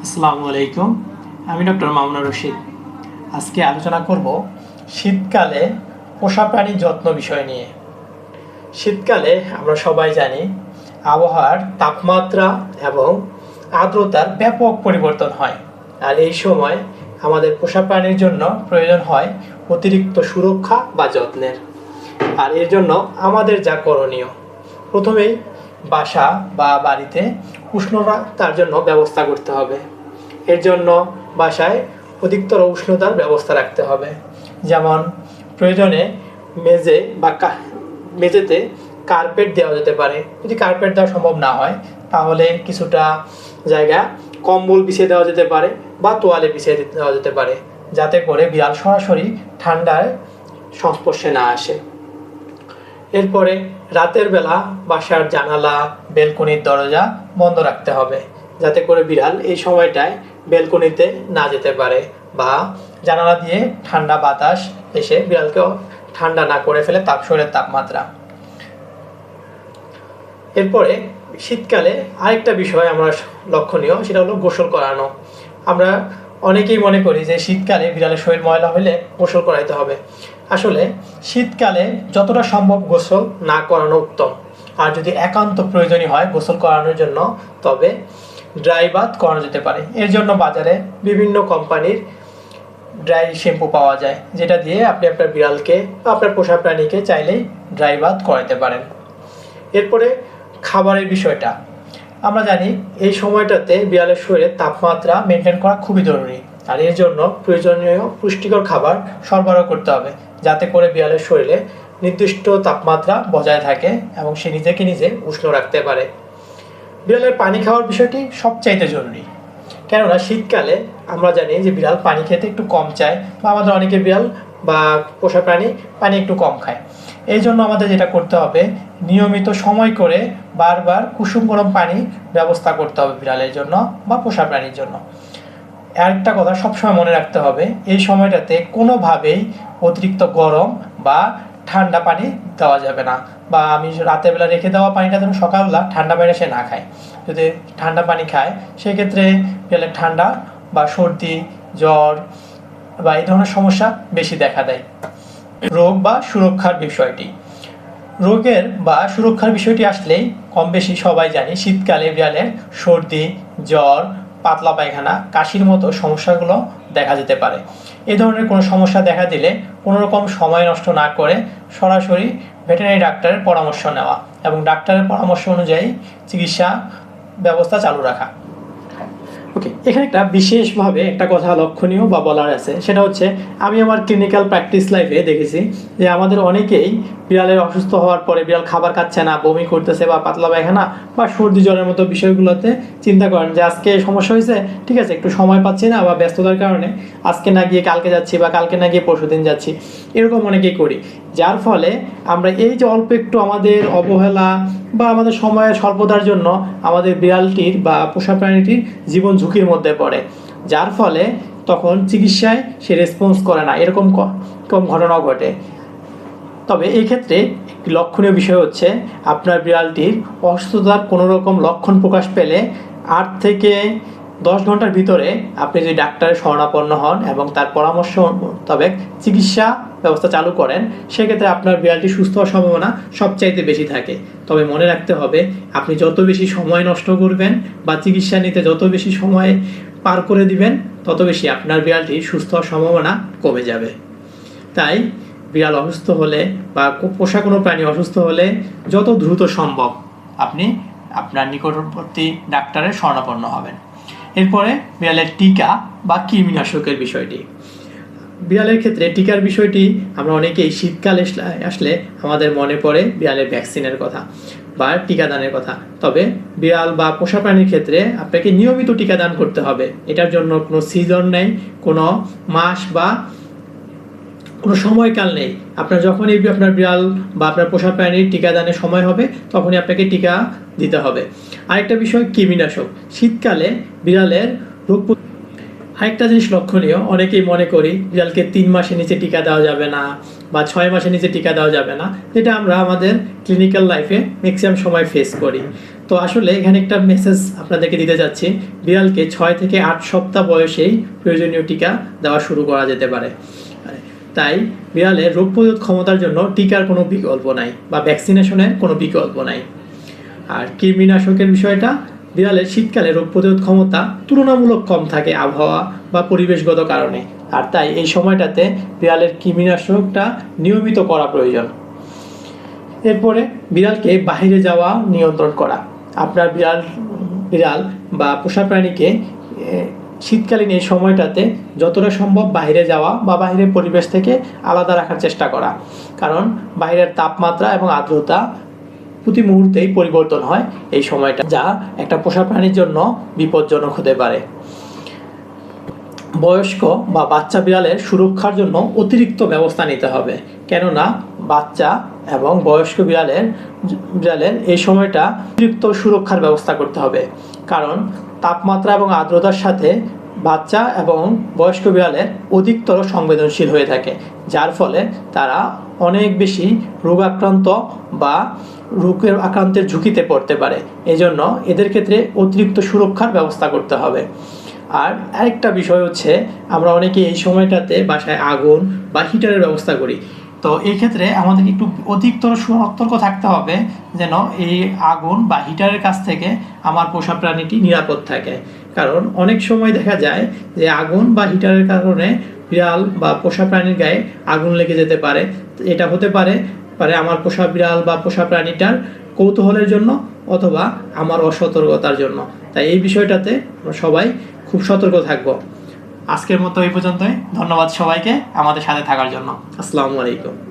আসসালামু আলাইকুম। আমি ডক্টর মামুনুর রশিদ। আজকে আলোচনা করব শীতকালে পোষা প্রাণীর যত্ন বিষয় নিয়ে। শীতকালে আমরা সবাই জানি আবহাওয়ার তাপমাত্রা এবং আর্দ্রতার ব্যাপক পরিবর্তন হয়, আর এই সময় আমাদের পোষা প্রাণীর জন্য প্রয়োজন হয় অতিরিক্ত সুরক্ষা বা যত্নের। আর এর জন্য আমাদের যা করণীয়, প্রথমেই বাসা বা বাড়িতে উষ্ণতার জন্য ব্যবস্থা করতে হবে। এর জন্য বাসায় অধিকতর উষ্ণতার ব্যবস্থা রাখতে হবে, যেমন প্রয়োজনে মেঝেতে কার্পেট দেওয়া যেতে পারে। যদি কার্পেট দেওয়া সম্ভব না হয় তাহলে কিছুটা জায়গা কম্বল বিছিয়ে দেওয়া যেতে পারে বা তোয়ালে বিছিয়ে দেওয়া যেতে পারে, যাতে করে বিড়াল সরাসরি ঠান্ডায় সংস্পর্শে না আসে। এরপরে রাতের বেলা বাসার জানালা, বেলকনির দরজা বন্ধ রাখতে হবে, যাতে করে বিড়াল এই সময়টায় বেলকনিতে না যেতে পারে বা জানালা দিয়ে ঠান্ডা বাতাস এসে বিড়ালকেও ঠান্ডা না করে ফেলে শরীরের তাপমাত্রা। এরপরে শীতকালে আরেকটা বিষয় আমরা লক্ষণীয়, সেটা হলো গোসল করানো। আমরা অনেকেই মনে করি যে শীতকালে বিড়ালের শরীর ময়লা হলে গোসল করাইতে হবে। আসলে শীতকালে যতটা সম্ভব গোসল না করানো উত্তম। আর যদি একান্ত প্রয়োজনীয় হয় গোসল করানোর জন্য, তবে ড্রাই বাথ করানো যেতে পারে। এর জন্য বাজারে বিভিন্ন কোম্পানির ড্রাই শ্যাম্পু পাওয়া যায়, যেটা দিয়ে আপনি আপনার বিড়ালকে বা আপনার পোষা প্রাণীকে চাইলেই ড্রাই বাথ করাতে পারেন। এরপরে খাবারের বিষয়টা আমরা জানি, এই সময়টাতে বিড়ালের শরীরের তাপমাত্রা মেনটেন করা খুবই জরুরি। আর এর জন্য প্রয়োজনীয় পুষ্টিকর খাবার সরবরাহ করতে হবে, যাতে করে বিড়ালের শরীরে নির্দিষ্ট তাপমাত্রা বজায় থাকে এবং সে নিজেকে নিজে উষ্ণ রাখতে পারে। বিড়ালের পানি খাওয়ার বিষয়টি সবচাইতে জরুরি, কেননা শীতকালে আমরা জানি যে বিড়াল পানি খেতে একটু কম চায়, বা আমাদের অনেকের বিড়াল বা পোষা প্রাণী পানি একটু কম খায়। এই জন্য আমাদের যেটা করতে হবে, নিয়মিত সময় করে বারবার কুসুম গরম পানি ব্যবস্থা করতে হবে বিড়ালের জন্য বা পোষা প্রাণীর জন্য। আরেকটা কথা সবসময় মনে রাখতে হবে, এই সময়টাতে কোনোভাবেই অতিরিক্ত গরম বা ঠান্ডা পানি দেওয়া যাবে না, বা আমি রাতের বেলা রেখে দেওয়া পানিটা যেন সকালবেলা ঠান্ডা পানি সে না খায়। যদি ঠান্ডা পানি খায় সেক্ষেত্রে বিড়ালের ঠান্ডা বা সর্দি, জ্বর বা এই ধরনের সমস্যা বেশি দেখা দেয়। রোগ বা সুরক্ষার বিষয়টি, রোগের বা সুরক্ষার বিষয়টি আসলেই কম বেশি সবাই জানি শীতকালে বিড়ালের সর্দি, জ্বর, পাতলা পায়খানা, কাশির মতো সমস্যাগুলো দেখা যেতে পারে। এই ধরনের কোনো সমস্যা দেখা দিলে কোনো রকম সময় নষ্ট না করে সরাসরি ভেটেরিনারি ডাক্তারের পরামর্শ নেওয়া এবং ডাক্তারের পরামর্শ অনুযায়ী চিকিৎসা ব্যবস্থা চালু রাখা। ওকে, এখানে একটা বিশেষভাবে একটা কথা লক্ষণীয় বা বলার আছে, সেটা হচ্ছে আমি আমার ক্লিনিক্যাল প্র্যাকটিস লাইফে দেখেছি যে আমাদের অনেকেই বিড়ালের অসুস্থ হওয়ার পরে বিড়াল খাবার খাচ্ছে না, বমি করতেছে বা পাতলা পায়খানা বা সর্দি জ্বরের মতো বিষয়গুলোতে চিন্তা করেন যে আজকে সমস্যা হয়েছে, ঠিক আছে একটু সময় পাচ্ছি না বা ব্যস্ততার কারণে আজকে না গিয়ে কালকে যাচ্ছি বা কালকে না গিয়ে পরশুদিন যাচ্ছি, এরকম অনেকেই করি। যার ফলে আমরা এই যে অল্প একটু আমাদের অবহেলা বা আমাদের সময়ের স্বল্পতার জন্য আমাদের বিড়ালটির বা পোষা প্রাণীটির জীবন ঝুঁকির মধ্যে পড়ে, যার ফলে তখন চিকিৎসায় সে রেসপন্স করে না, এরকম কম ঘটনাও ঘটে। তবে এই ক্ষেত্রে একটি লক্ষণীয় বিষয় হচ্ছে, আপনার বিড়ালটির অসুস্থতার কোনো রকম লক্ষণ প্রকাশ পেলে 8 থেকে 10 ঘন্টার ভিতরে আপনি যদি ডাক্তারের শরণাপন্ন হন এবং তার পরামর্শ মোতাবেক চিকিৎসা ব্যবস্থা চালু করেন, সেক্ষেত্রে আপনার বিড়ালটি সুস্থ হওয়ার সম্ভাবনা সবচাইতে বেশি থাকে। তবে মনে রাখতে হবে, আপনি যত বেশি সময় নষ্ট করবেন বা চিকিৎসা নিতে যত বেশি সময় পার করে দিবেন, তত বেশি আপনার বিড়ালটি সুস্থ হওয়ার সম্ভাবনা কমে যাবে। তাই বিড়াল অসুস্থ হলে বা পোষা কোনো প্রাণী অসুস্থ হলে যত দ্রুত সম্ভব আপনি আপনার নিকটবর্তী ডাক্তারের শরণাপন্ন হবেন। এরপরে বিড়ালের টিকা বা কৃমিনাশকের বিষয়টি। বিড়ালের ক্ষেত্রে টিকার বিষয়টি আমরা অনেকেই শীতকালে আসলে আমাদের মনে পড়ে বিড়ালের ভ্যাকসিনের কথা বা টিকাদানের কথা। তবে বিড়াল বা পোষা প্রাণীর ক্ষেত্রে আপনাকে নিয়মিত টিকাদান করতে হবে। এটার জন্য কোনো সিজন নেই, কোনো মাস বা কোনো সময়কাল নেই। আপনার যখনই আপনার বিড়াল বা আপনার পোষা প্রাণীর টিকাদানের সময় হবে তখনই আপনাকে টিকা দিতে হবে। আরেকটা বিষয় কৃমিনাশক। শীতকালে বিড়ালের রোগ আরেকটা জিনিস লক্ষণীয়, অনেকেই মনে করি বিড়ালকে 3 মাসের নিচে টিকা দেওয়া যাবে না বা 6 মাসের নিচে টিকা দেওয়া যাবে না, যেটা আমরা আমাদের ক্লিনিক্যাল লাইফে ম্যাক্সিমাম সময় ফেস করি। তো আসলে এখানে একটা মেসেজ আপনাদেরকে দিতে যাচ্ছি, বিড়ালকে 6 থেকে 8 সপ্তাহ বয়সেই প্রয়োজনীয় টিকা দেওয়া শুরু করা যেতে পারে। তাই বিড়ালের রোগ প্রতিরোধ ক্ষমতার জন্য টিকার কোনো বিকল্প নাই বা ভ্যাকসিনেশনের কোনো বিকল্প নাই। আর কৃমিনাশকের বিষয়টা, বিড়ালের শীতকালে রোগ প্রতিরোধ ক্ষমতা তুলনামূলক কম থাকে আবহাওয়া বা পরিবেশগত কারণে, আর তাই এই সময়টাতে বিড়ালের কৃমিনাশকটা নিয়মিত করা প্রয়োজন। এরপরে বিড়ালকে বাইরে যাওয়া নিয়ন্ত্রণ করা। আপনার বিড়াল বা পোষা প্রাণীকে শীতকালীন এই সময়টাতে যতটা সম্ভব বাইরে যাওয়া বা বাইরের পরিবেশ থেকে আলাদা রাখার চেষ্টা করা, কারণ বাইরের তাপমাত্রা এবং আর্দ্রতা প্রতি মুহূর্তেই পরিবর্তন হয় এই সময়টা, যা একটা পোষা প্রাণীর জন্য বিপজ্জনক হতে পারে। বয়স্ক বা বাচ্চা বিড়ালের সুরক্ষার জন্য অতিরিক্ত ব্যবস্থা নিতে হবে, কেননা বাচ্চা এবং বয়স্ক বিড়ালের এই সময়টা অতিরিক্ত সুরক্ষার ব্যবস্থা করতে হবে, কারণ তাপমাত্রা এবং আর্দ্রতার সাথে বাচ্চা এবং বয়স্ক বিড়ালের অধিকতর সংবেদনশীল হয়ে থাকে, যার ফলে তারা অনেক বেশি রোগাক্রান্ত বা রোগের আক্রান্তের ঝুঁকিতে পড়তে পারে। এজন্য এদের ক্ষেত্রে অতিরিক্ত সুরক্ষার ব্যবস্থা করতে হবে। আর আরেকটা বিষয় হচ্ছে, আমরা অনেকে এই সময়টাতে বাসায় আগুন বা হিটারের ব্যবস্থা করি। তো এই ক্ষেত্রে আমাদেরকে একটু অধিকতর সতর্ক থাকতে হবে যেন এই আগুন বা হিটারের কাছ থেকে আমার পোষা প্রাণীটি নিরাপদ থাকে, কারণ অনেক সময় দেখা যায় যে আগুন বা হিটারের কারণে বিড়াল বা পোষা প্রাণীর গায়ে আগুন লেগে যেতে পারে। এটা হতে পারে আমার পোষা বিড়াল বা পোষা প্রাণীটার কৌতূহলের জন্য অথবা আমার অসতর্কতার জন্য। তাই এই বিষয়টাতে আমরা সবাই খুব সতর্ক থাকব। আজকের মতো এই পর্যন্তই। ধন্যবাদ সবাইকে আমাদের সাথে থাকার জন্য। আসসালামু আলাইকুম।